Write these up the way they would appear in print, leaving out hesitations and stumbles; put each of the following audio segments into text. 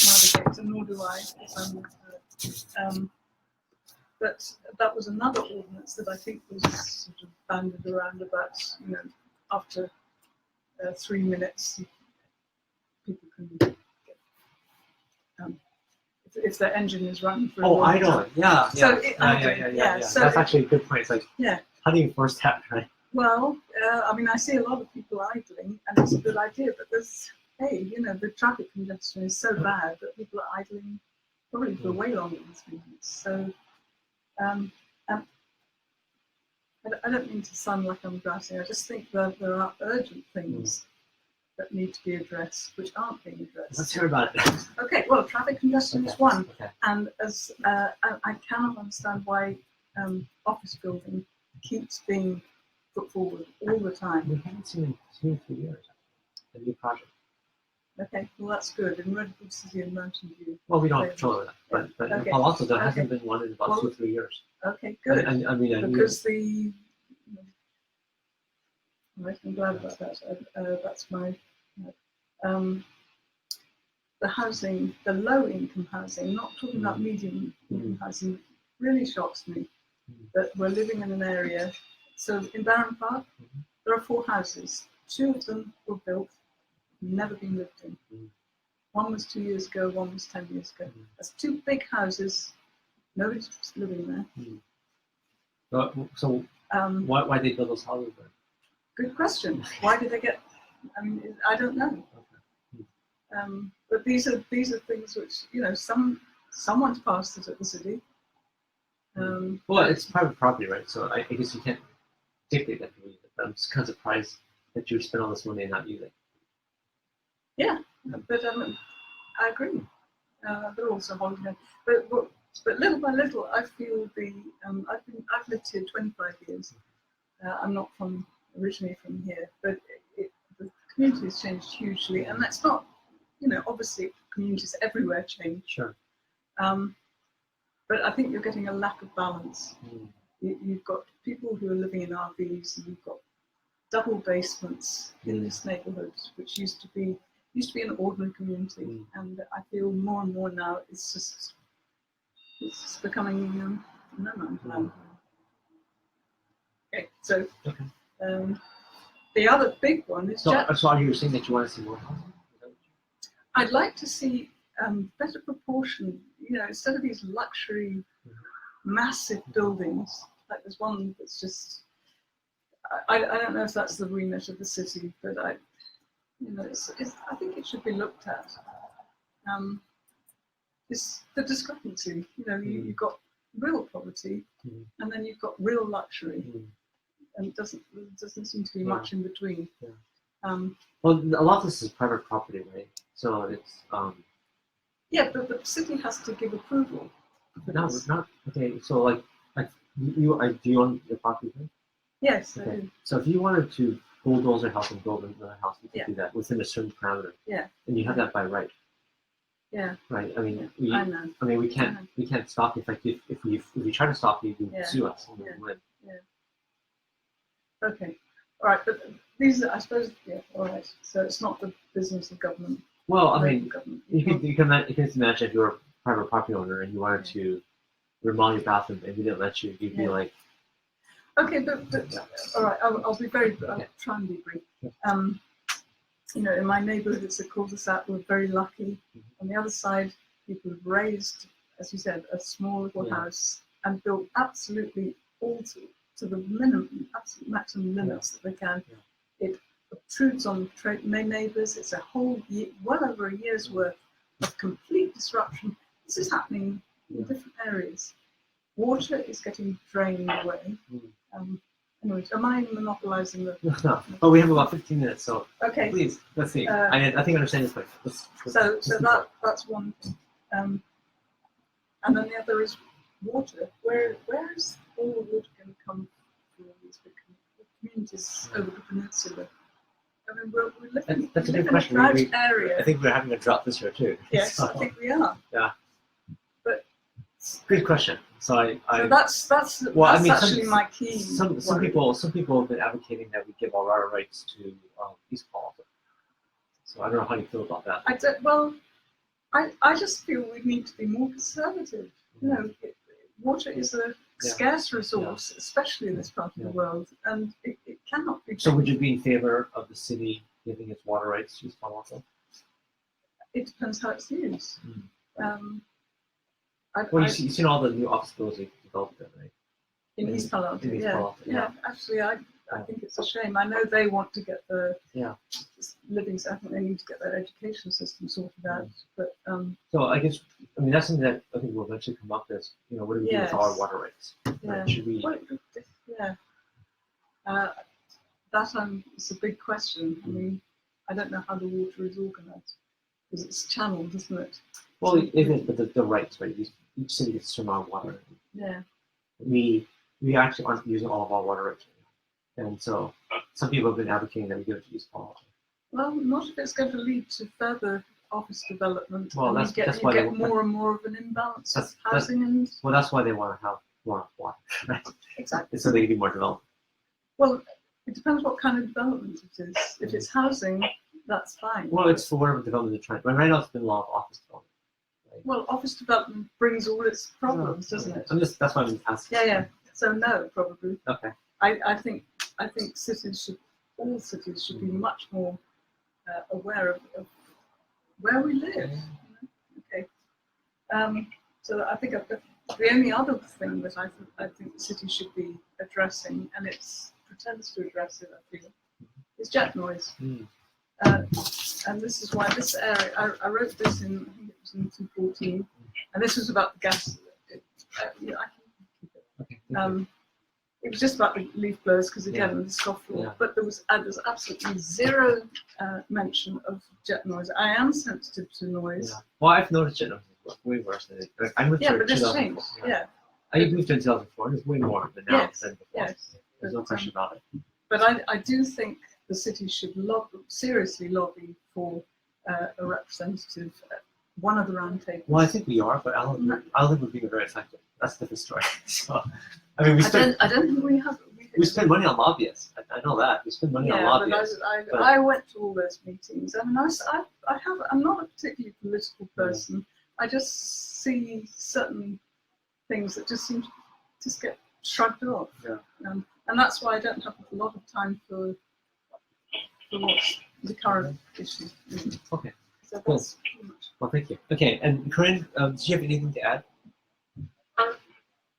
navigator, nor do I, because I'm but that was another ordinance that I think was sort of banded around about, after 3 minutes, people can get, if their engine is running for a long idle. time. Yeah. So Yeah. So that's actually a good point. It's like, how do you enforce that, right? Well, I see a lot of people idling, and it's a good idea, but the traffic congestion is so bad that people are idling probably for way longer than 3 minutes. So, I don't mean to sound like I'm grassy. I just think that there are urgent things that need to be addressed, which aren't being addressed. Let's hear about it. Okay, well, traffic congestion is one, Okay. and as I cannot understand why office building keeps being put forward all the time. We haven't seen it in 2 years. A new project. Okay, well that's good. In Redwood City and Mountain View. Well, we don't control that, but in Palo Alto there hasn't been one in about 2 or 3 years. Okay, good. I mean, because I'm glad about that. That's my the housing, the low-income housing. Not talking about medium-income housing. Really shocks me that we're living in an area. So in Barron Park, there are 4 houses. 2 of them were built, never been lived in. One was 2 years ago, one was 10 years ago. That's 2 big houses. Nobody's living there. So why did they build those houses then? Good question. Why did they get? I don't know. But these are things which someone's passed it at the city. Well, it's private property, right? So I guess you can't dictate that to me. I'm just kind of surprised that you spend all this money and not use it. Yeah, but I agree. They're also holiday. But little by little, I feel I've lived here 25 years. I'm not originally from here, but the community has changed hugely, and that's not, obviously communities everywhere change. Sure. But I think you're getting a lack of balance. You've got people who are living in RVs, and you've got double basements in this neighbourhood, which used to be an ordinary community, and I feel more and more now it's becoming no man's land. Okay, so the other big one is. So are you saying that you want to see more housing? I'd like to see better proportion. Instead of these luxury, massive buildings, like there's one that's just. I don't know if that's the remit of the city, but I think it should be looked at. It's the discrepancy. You've got real poverty, and then you've got real luxury, and it doesn't seem to be much in between. Well, a lot of this is private property, right? So it's. Yeah, but the city has to give approval. Not okay. So like do you own your property? Right? Yes, okay. I do. So if you wanted to bulldoze your house and build another house, you can do that within a certain parameter. Yeah. And you have that by right. Yeah. Right. I mean, I know. I mean, we can't stop you. If we try to stop you, you sue us and we win. Yeah. Okay. All right, but these are, I suppose, all right. So it's not the business of government. Well, I mean, you can imagine if you were a private property owner and you wanted to remodel your bathroom and we didn't let you, you'd be like. Okay, but all right. I'll be I'll try and be brief. In my neighbourhood, it's a cul-de-sac. We're very lucky. On the other side, people have raised, as you said, a small little house and built absolutely all to the minimum, absolute maximum limits that they can. It obtrudes on neighbours. It's a whole year, well over a year's worth of complete disruption. This is happening in different areas. Water is getting drained away. Anyways, am I monopolising the? No, but we have about 15 minutes, so please let's see. I think I understand this point. So that's one thing, and then the other is water. Where is all the water going to come from these big communities over the peninsula? I mean, we're living, that's a good in question. a drought area. I think we're having a drought this year too. Yes, so. I think we are. Yeah. But good question. So that's actually my key. Some people have been advocating that we give all our rights to East Paul. So I don't know how you feel about that. I just feel we need to be more conservative. You know, water is a scarce resource, especially in this part of the world, and it cannot be. So would you be in favor of the city giving its water rights to East Palo Alto? It depends how it's used. Well, you've seen all the new office buildings developed there, right? In East Palo Alto, East Palo Alto, yeah. Actually, I think it's a shame. I know they want to get the living. I think they need to get their education system sorted out. But so I guess that's something that I think will eventually come up. Is what do we do with our water rights? Yeah. Should we? Well, it's a big question. I mean, I don't know how the water is organised because it's channeled, isn't it? Well, it is, but the rights, right? Each city gets some amount of water. Yeah. We actually aren't using all of our water rights right now, and so some people have been advocating that we give it to East Palo Alto. Well, not if it's going to lead to further office development. Well, and that's you why get more and more of an imbalance of housing Well, that's why they want to have more water, right? Exactly. So they can do more development. Well, it depends what kind of development it is. If it's housing, that's fine. Well, it's for whatever development they're trying. But right now, it's been a lot of office development. Right? Well, office development brings all its problems, doesn't it? That's why I'm asking. Yeah. So no, probably. Okay. I think all cities should be much more aware of where we live. Okay. So I think the only other thing that I think the city should be addressing, and it pretends to address it, I feel, is jet noise. And this is why this area, I wrote this in, I think it was in 2014, and this was about the gas. I can keep it. Okay. It was just about the leaf blowers because again the scofflaw, but there was absolutely zero mention of jet noise. I am sensitive to noise. Yeah. Well, I've noticed jet noise is way worse than it. I moved to but this changed. I moved in 2004. It's way more than now than before. Yes. There's no question about it. But I do think the city should seriously lobby for a representative at one of the round tables. Well, I think we are, but I don't think we're being very effective. That's a different story. So, I mean, I don't think we have. We spend money on lobbyists. I know that. We spend money on lobbyists. But I went to all those meetings. I mean, I'm not a particularly political person. I just see certain things that just seem to just get shrugged off. And that's why I don't have a lot of time for what's the current issue. Okay. So that's pretty much. Well, thank you. Okay, and Corinne, do you have anything to add?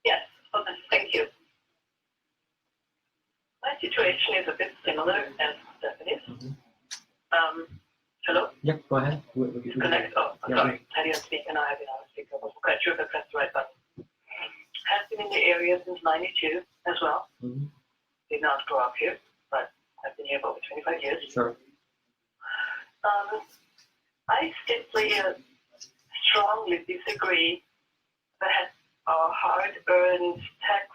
Yes. Okay. Thank you. My situation is a bit similar as Stephanie's. Hello? Yep, go ahead. Connect. Oh, I'm sorry. I didn't speak and I have been on speaker. I was quite sure if I pressed the right button. Has been in the area since '92 as well. Did not grow up here, but I've been here for over 25 years. Sure. I simply strongly disagree that our hard-earned tax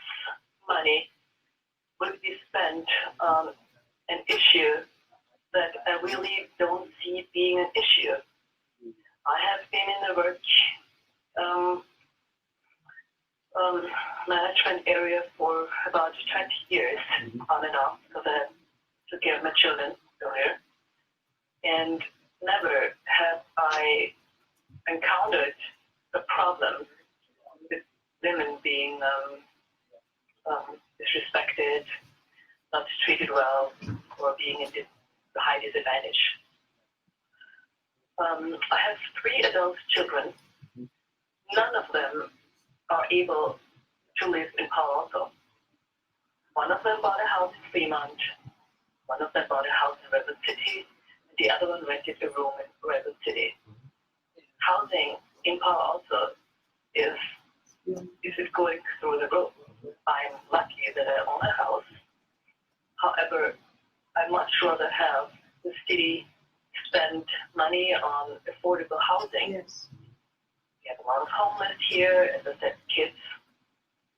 money would be spent on an issue that I really don't see being an issue. I have been in the work management area for about 20 years, on and off, because I took care of my children earlier. And never have I encountered a problem with women being disrespected, not treated well, or being in a high disadvantage. I have 3 adult children. None of them are able to live in Palo Alto. One of them bought a house in Fremont. One of them bought a house in Redwood City. The other one rented a room in Redwood City. Housing in Palo Alto is going through the roof. I'm lucky that I own a house. However, I'd much rather have the city spend money on affordable housing. Yes. We have a lot of homeless here. As I said, kids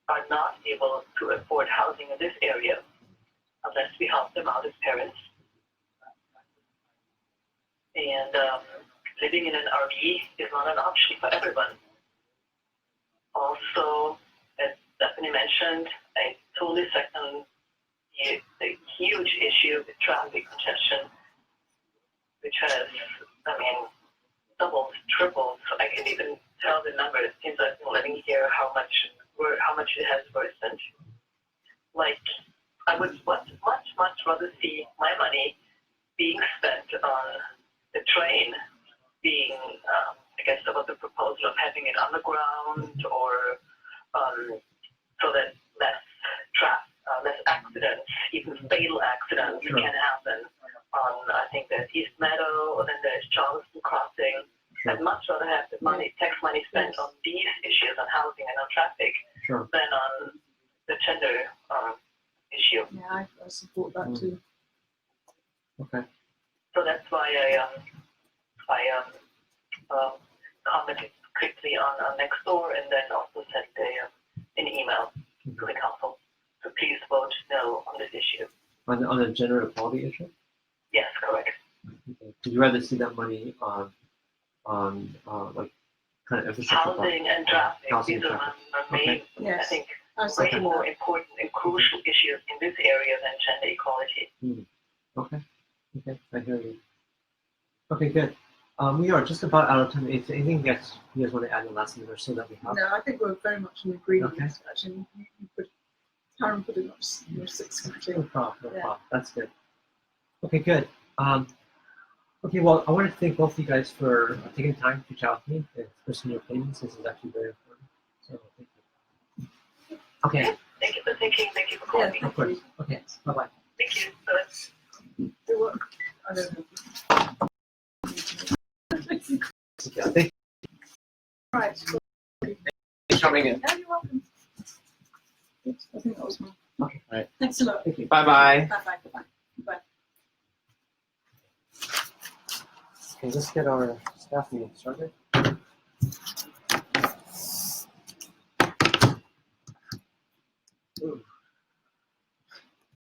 are not able to afford housing in this area unless we help them out as parents. And living in an RV is not an option for everyone. Also, as Stephanie mentioned, I totally second the huge issue with traffic congestion, which has, doubled, tripled. So I can't even tell the numbers since I've been living here how much it has worsened. Like, I would much rather see my money being spent on the train, being, I guess, about the proposal of having it underground, or so that less accidents, even fatal accidents, can happen. I think there's East Meadow, and then there's Charleston Crossing. I'd much rather have the tax money spent on these issues, on housing and on traffic, than on the gender issue. Yeah, I support that too. Okay. So that's why I commented quickly on Nextdoor, and then also sent an email to the council to please vote no on this issue. On the gender equality issue? Yes, correct. Okay. Would you rather see that money on like kind of infrastructure? Housing and traffic. These are my main, I think, way more important and crucial issues in this area than gender equality. Okay. Okay, I hear you. Okay, good. We are just about out of time. If anything that you guys want to add in the last minute or so that we have? No, I think we're very much in agreement. Okay. Actually, Karen put it up 6:30. No problem, no problem. That's good. Okay, good. Okay, well, I want to thank both of you guys for taking the time to chat with me and expressing your opinions. This is actually very important. So, thank you. Okay. Thank you for thinking. Thank you for calling me. Of course. Okay, bye-bye. Thank you. Bye. It worked. I don't know. Okay, thank Right. you for coming in. No, you're welcome. Good. I think that was my. Okay, all right. Thanks a lot. Thank you. Bye-bye. Bye. Bye. Okay, let's get our staff meeting started. Ooh.